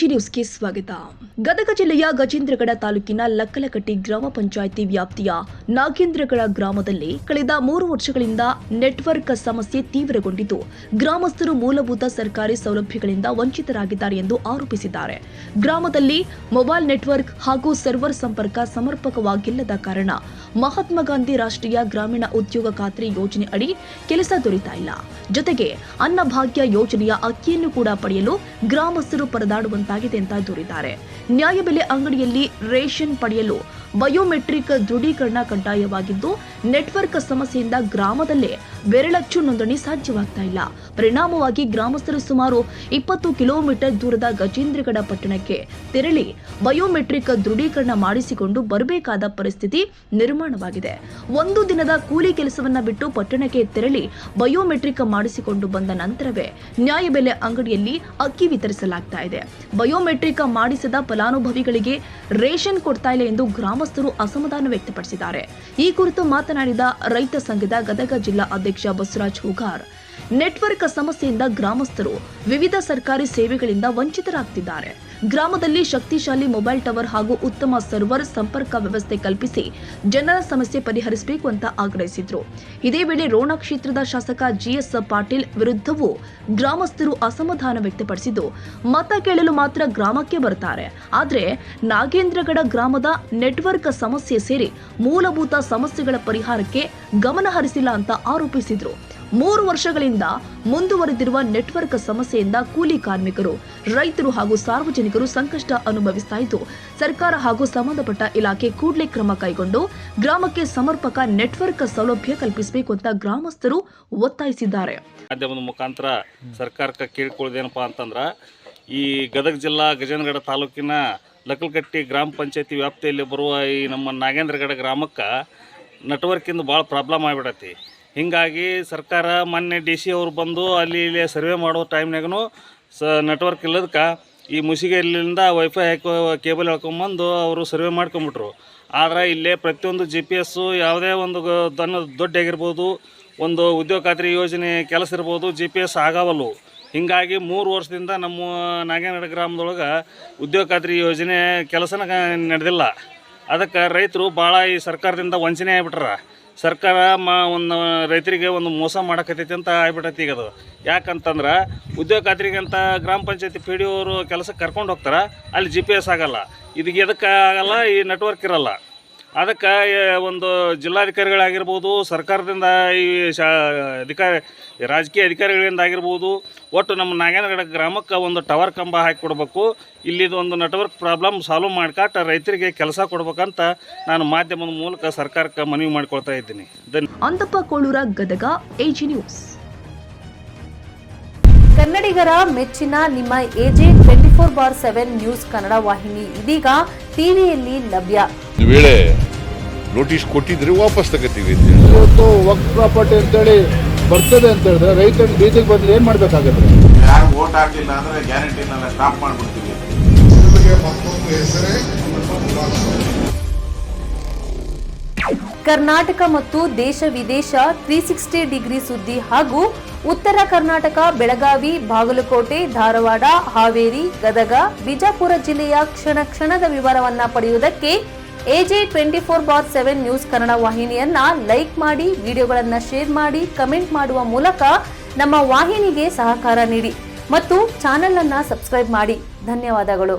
AG ನ್ಯೂಸ್ಗೆ ಸ್ವಾಗತ. ಗದಗ ಜಿಲ್ಲೆಯ ಗಜೇಂದ್ರಗಡ ತಾಲೂಕಿನ ಲಕ್ಕಲಕಟ್ಟಿ ಗ್ರಾಮ ಪಂಚಾಯಿತಿ ವ್ಯಾಪ್ತಿಯ ನಾಗೇಂದ್ರಗಡ ಗ್ರಾಮದಲ್ಲಿ ಕಳೆದ 3 ವರ್ಷಗಳಿಂದ ನೆಟ್ವರ್ಕ್ ಸಮಸ್ಯೆ ತೀವ್ರಗೊಂಡಿದ್ದು, ಗ್ರಾಮಸ್ಥರು ಮೂಲಭೂತ ಸರ್ಕಾರಿ ಸೌಲಭ್ಯಗಳಿಂದ ವಂಚಿತರಾಗಿದ್ದಾರೆ ಎಂದು ಆರೋಪಿಸಿದ್ದಾರೆ. ಗ್ರಾಮದಲ್ಲಿ ಮೊಬೈಲ್ ನೆಟ್ವರ್ಕ್ ಹಾಗೂ ಸರ್ವರ್ ಸಂಪರ್ಕ ಸಮರ್ಪಕವಾಗಿಲ್ಲದ ಕಾರಣ ಮಹಾತ್ಮ ಗಾಂಧಿ ರಾಷ್ಟ್ರೀಯ ಗ್ರಾಮೀಣ ಉದ್ಯೋಗ ಖಾತ್ರಿ ಯೋಜನೆ ಅಡಿ ಕೆಲಸ ದೊರೆತಾ ಇಲ್ಲ. ಜೊತೆಗೆ ಅನ್ನಭಾಗ್ಯ ಯೋಜನೆಯ ಅಕ್ಕಿಯನ್ನು ಕೂಡ ಪಡೆಯಲು ಗ್ರಾಮಸ್ಥರು ಪರದಾಡುವಂತಾಗಿದೆ ಅಂತ ದೂರಿದ್ದಾರೆ. ನ್ಯಾಯಬೆಲೆ ಅಂಗಡಿಯಲ್ಲಿ ರೇಷನ್ ಪಡೆಯಲು ಬಯೋಮೆಟ್ರಿಕ್ ದೃಢೀಕರಣ ಕಡ್ಡಾಯವಾಗಿದ್ದು, ನೆಟ್ವರ್ಕ್ ಸಮಸ್ಯೆಯಿಂದ ಗ್ರಾಮದಲ್ಲೇ ಬೆರಳಚ್ಚು ನೋಂದಣಿ ಸಾಧ್ಯವಾಗ್ತಾ ಇಲ್ಲ. ಪರಿಣಾಮವಾಗಿ ಗ್ರಾಮಸ್ಥರು ಸುಮಾರು 20 ಕಿಲೋಮೀಟರ್ ದೂರದ ಗಜೇಂದ್ರಗಡ ಪಟ್ಟಣಕ್ಕೆ ತೆರಳಿ ಬಯೋಮೆಟ್ರಿಕ್ ದೃಢೀಕರಣ ಮಾಡಿಸಿಕೊಂಡು ಬರಬೇಕಾದ ಪರಿಸ್ಥಿತಿ ನಿರ್ಮಾಣವಾಗಿದೆ. ಒಂದು ದಿನದ ಕೂಲಿ ಕೆಲಸವನ್ನ ಬಿಟ್ಟು ಪಟ್ಟಣಕ್ಕೆ ತೆರಳಿ ಬಯೋಮೆಟ್ರಿಕ್ ಮಾಡಿಸಿಕೊಂಡು ಬಂದ ನಂತರವೇ ನ್ಯಾಯಬೆಲೆ ಅಂಗಡಿಯಲ್ಲಿ ಅಕ್ಕಿ ವಿತರಿಸಲಾಗ್ತಾ ಇದೆ. ಬಯೋಮೆಟ್ರಿಕ್ ಮಾಡಿಸಿದ ಫಲಾನುಭವಿಗಳಿಗೆ ರೇಷನ್ ಕೊಡ್ತಾ ಇಲ್ಲ ಎಂದು ಗ್ರಾಮಸ್ಥರು ಅಸಮಾಧಾನ ವ್ಯಕ್ತಪಡಿಸಿದ್ದಾರೆ. ಈ ಕುರಿತು ಮಾತನಾಡಿದ ರೈತ ಸಂಘದ ಗದಗ ಜಿಲ್ಲಾ ಅಧ್ಯಕ್ಷ ಬಸವರಾಜ್ ಹೂಗಾರ್, ನೆಟ್ವರ್ಕ್ ಸಮಸ್ಯೆಯಿಂದ ಗ್ರಾಮಸ್ಥರು ವಿವಿಧ ಸರ್ಕಾರಿ ಸೇವೆಗಳಿಂದ ವಂಚಿತರಾಗ್ತಿದ್ದಾರೆ. ಗ್ರಾಮದಲ್ಲಿ ಶಕ್ತಿಶಾಲಿ ಮೊಬೈಲ್ ಟವರ್ ಹಾಗೂ ಉತ್ತಮ ಸರ್ವರ್ ಸಂಪರ್ಕ ವ್ಯವಸ್ಥೆ ಕಲ್ಪಿಸಿ ಜನರ ಸಮಸ್ಯೆ ಪರಿಹರಿಸಬೇಕು ಅಂತ ಆಗ್ರಹಿಸಿದ್ರು. ಇದೇ ವೇಳೆ ರೋಣ ಕ್ಷೇತ್ರದ ಶಾಸಕ ಜಿಎಸ್ ಪಾಟೀಲ್ ವಿರುದ್ಧವೂ ಗ್ರಾಮಸ್ಥರು ಅಸಮಾಧಾನ ವ್ಯಕ್ತಪಡಿಸಿದ್ದು, ಮತ ಕೇಳಲು ಮಾತ್ರ ಗ್ರಾಮಕ್ಕೆ ಬರ್ತಾರೆ, ಆದ್ರೆ ನಾಗೇಂದ್ರಗಡ ಗ್ರಾಮದ ನೆಟ್ವರ್ಕ್ ಸಮಸ್ಯೆ ಸೇರಿ ಮೂಲಭೂತ ಸಮಸ್ಯೆಗಳ ಪರಿಹಾರಕ್ಕೆ ಗಮನ ಹರಿಸಿಲ್ಲ ಅಂತ ಆರೋಪಿಸಿದ್ರು. 3 ವರ್ಷಗಳಿಂದ ಮುಂದುವರೆದಿರುವ ನೆಟ್ವರ್ಕ್ ಸಮಸ್ಯೆಯಿಂದ ಕೂಲಿ ಕಾರ್ಮಿಕರು, ರೈತರು ಹಾಗೂ ಸಾರ್ವಜನಿಕರು ಸಂಕಷ್ಟ ಅನುಭವಿಸ್ತಾ ಇದ್ದು, ಸರ್ಕಾರ ಹಾಗೂ ಸಂಬಂಧಪಟ್ಟ ಇಲಾಖೆ ಕೂಡಲೇ ಕ್ರಮ ಕೈಗೊಂಡು ಗ್ರಾಮಕ್ಕೆ ಸಮರ್ಪಕ ನೆಟ್ವರ್ಕ್ ಸೌಲಭ್ಯ ಕಲ್ಪಿಸಬೇಕು ಅಂತ ಗ್ರಾಮಸ್ಥರು ಒತ್ತಾಯಿಸಿದ್ದಾರೆ. ಮಾಧ್ಯಮದ ಮುಖಾಂತರ ಸರ್ಕಾರಕ್ಕೆ ಕೇಳಿಕೊಳ್ಳೋದೇನಪ್ಪ ಅಂತಂದ್ರ, ಈ ಗದಗ ಜಿಲ್ಲಾ ಗಜೇಂದ್ರಗಡ ತಾಲೂಕಿನ ಲಕ್ಕಲಕಟ್ಟಿ ಗ್ರಾಮ ಪಂಚಾಯತಿ ವ್ಯಾಪ್ತಿಯಲ್ಲಿ ಬರುವ ಈ ನಮ್ಮ ನಾಗೇಂದ್ರಗಡ ಗ್ರಾಮಕ್ಕೆ ನೆಟ್ವರ್ಕಿಂದ ಭಾಳ ಪ್ರಾಬ್ಲಮ್ ಆಗಿಬಿಡತಿ. ಹೀಗಾಗಿ ಸರ್ಕಾರ ಮೊನ್ನೆ DC ಅವರು ಬಂದು ಅಲ್ಲಿ ಇಲ್ಲಿ ಸರ್ವೆ ಮಾಡೋ ಟೈಮ್ನಾಗೂ ನೆಟ್ವರ್ಕ್ ಇಲ್ಲದಕ್ಕೆ ಈ ಮುಸಿಗೆಲ್ಲಿಂದ ವೈಫೈ ಹಾಕೋ ಕೇಬಲ್ ಹೇಳ್ಕೊಂಬಂದು ಅವರು ಸರ್ವೆ ಮಾಡ್ಕೊಂಬಿಟ್ರು. ಆದರೆ ಇಲ್ಲೇ ಪ್ರತಿಯೊಂದು GPS ಯಾವುದೇ ಒಂದು ದೊಡ್ಡ ಆಗಿರ್ಬೋದು, ಒಂದು ಉದ್ಯೋಗ ಖಾತ್ರಿ ಯೋಜನೆ ಕೆಲಸ ಇರ್ಬೋದು, GPS ಆಗವಲ್ಲು. ಹೀಗಾಗಿ 3 ವರ್ಷದಿಂದ ನಮ್ಮ ನಾಗೇಂದ್ರಗಡ ಗ್ರಾಮದೊಳಗೆ ಉದ್ಯೋಗ ಖಾತ್ರಿ ಯೋಜನೆ ಕೆಲಸನ ನಡೆದಿಲ್ಲ. ಅದಕ್ಕೆ ರೈತರು ಭಾಳ ಈ ಸರ್ಕಾರದಿಂದ ವಂಚನೆ ಆಗಿಬಿಟ್ರ. ಸರ್ಕಾರ ಒಂದು ರೈತರಿಗೆ ಒಂದು ಮೋಸ ಮಾಡಕತ್ತೈತಿ ಅಂತ ಆಗ್ಬಿಟ್ಟೈತಿ ಈಗ ಅದು. ಯಾಕಂತಂದ್ರೆ ಉದ್ಯೋಗ ಖಾತ್ರಿಗೆ ಅಂತ ಗ್ರಾಮ ಪಂಚಾಯತಿ PDO ಅವರು ಕೆಲಸಕ್ಕೆ ಕರ್ಕೊಂಡು ಹೋಗ್ತಾರೆ, ಅಲ್ಲಿ GPS ಆಗಲ್ಲ. ಇದಕ್ಕೆ ಎದಕ್ಕೆ ಆಗಲ್ಲ, ಈ ನೆಟ್ವರ್ಕ್ ಇರಲ್ಲ. ಅದಕ್ಕೆ ಒಂದು ಜಿಲ್ಲಾಧಿಕಾರಿಗಳಾಗಿರ್ಬೋದು, ಸರ್ಕಾರದಿಂದ ಈ ರಾಜಕೀಯ ಅಧಿಕಾರಿಗಳಿಂದ ಆಗಿರ್ಬೋದು, ಒಟ್ಟು ನಮ್ಮ ನಾಗೇಂದ್ರಗಡ ಗ್ರಾಮಕ್ಕೆ ಒಂದು ಟವರ್ ಕಂಬ ಹಾಕಿ ಕೊಡಬೇಕು. ಇಲ್ಲಿದು ಒಂದು ನೆಟ್ವರ್ಕ್ ಪ್ರಾಬ್ಲಮ್ ಸಾಲ್ವ್ ಮಾಡ್ಕಾಟ ರೈತರಿಗೆ ಕೆಲಸ ಕೊಡ್ಬೇಕಂತ ನಾನು ಮಾಧ್ಯಮದ ಮೂಲಕ ಸರ್ಕಾರಕ್ಕೆ ಮನವಿ ಮಾಡಿಕೊಳ್ತಾ ಇದ್ದೀನಿ. ಅಂತಪ್ಪ ಕೋಳೂರ, ಗದಗ, ಎಜಿ ನ್ಯೂಸ್. ಕನ್ನಡಿಗರ ಮೆಚ್ಚಿನ ನಿಮ್ಮ ಎಜೆ 24/7 ನ್ಯೂಸ್ ಕನ್ನಡ ವಾಹಿನಿ ಇದೀಗ ಟಿವಿಯಲ್ಲಿ ಲಭ್ಯ. ವೇಳೆ ನೋಟಿಸ್ ಕೊಟ್ಟಿದ್ರೆ ವಾಪಸ್ ತಗೋತೀವಿ. ಇವತ್ತು ವಕ್ಫ್ ಪ್ರಾಪರ್ಟಿ ಅಂತೇಳಿ ಬರ್ತದೆ ಅಂತ ಹೇಳಿದ್ರೆ ರೈತರು ಬೀದಿಗೆ ಬಂದ್ರೆ ಏನ್ ಮಾಡ್ಬೇಕಾಗತ್ತೆ? ಯಾರು ವೋಟ್ ಹಾಕಲಿಲ್ಲ ಅಂದ್ರೆ ಗ್ಯಾರಂಟಿನೆಲ್ಲ ಸ್ಟಾಪ್ ಮಾಡ್ಬಿಡ್ತೀವಿ. ಕರ್ನಾಟಕ ಮತ್ತು ದೇಶ ವಿದೇಶ 360 ಡಿಗ್ರಿ ಸುದ್ದಿ ಹಾಗೂ ಉತ್ತರ ಕರ್ನಾಟಕ, ಬೆಳಗಾವಿ, ಬಾಗಲಕೋಟೆ, ಧಾರವಾಡ, ಹಾವೇರಿ, ಗದಗ, ಬಿಜಾಪುರ ಜಿಲ್ಲೆಯ ಕ್ಷಣ ಕ್ಷಣದ ವಿವರವನ್ನ ಪಡೆಯುವುದಕ್ಕೆ ಎಜೆ 24/7 ನ್ಯೂಸ್ ಕನ್ನಡ ವಾಹಿನಿಯನ್ನ ಲೈಕ್ ಮಾಡಿ, ವಿಡಿಯೋಗಳನ್ನ ಶೇರ್ ಮಾಡಿ, ಕಮೆಂಟ್ ಮಾಡುವ ಮೂಲಕ ನಮ್ಮ ವಾಹಿನಿಗೆ ಸಹಕಾರ ನೀಡಿ ಮತ್ತು ಚಾನೆಲ್ ಅನ್ನ ಸಬ್ಸ್ಕ್ರೈಬ್ ಮಾಡಿ. ಧನ್ಯವಾದಗಳು.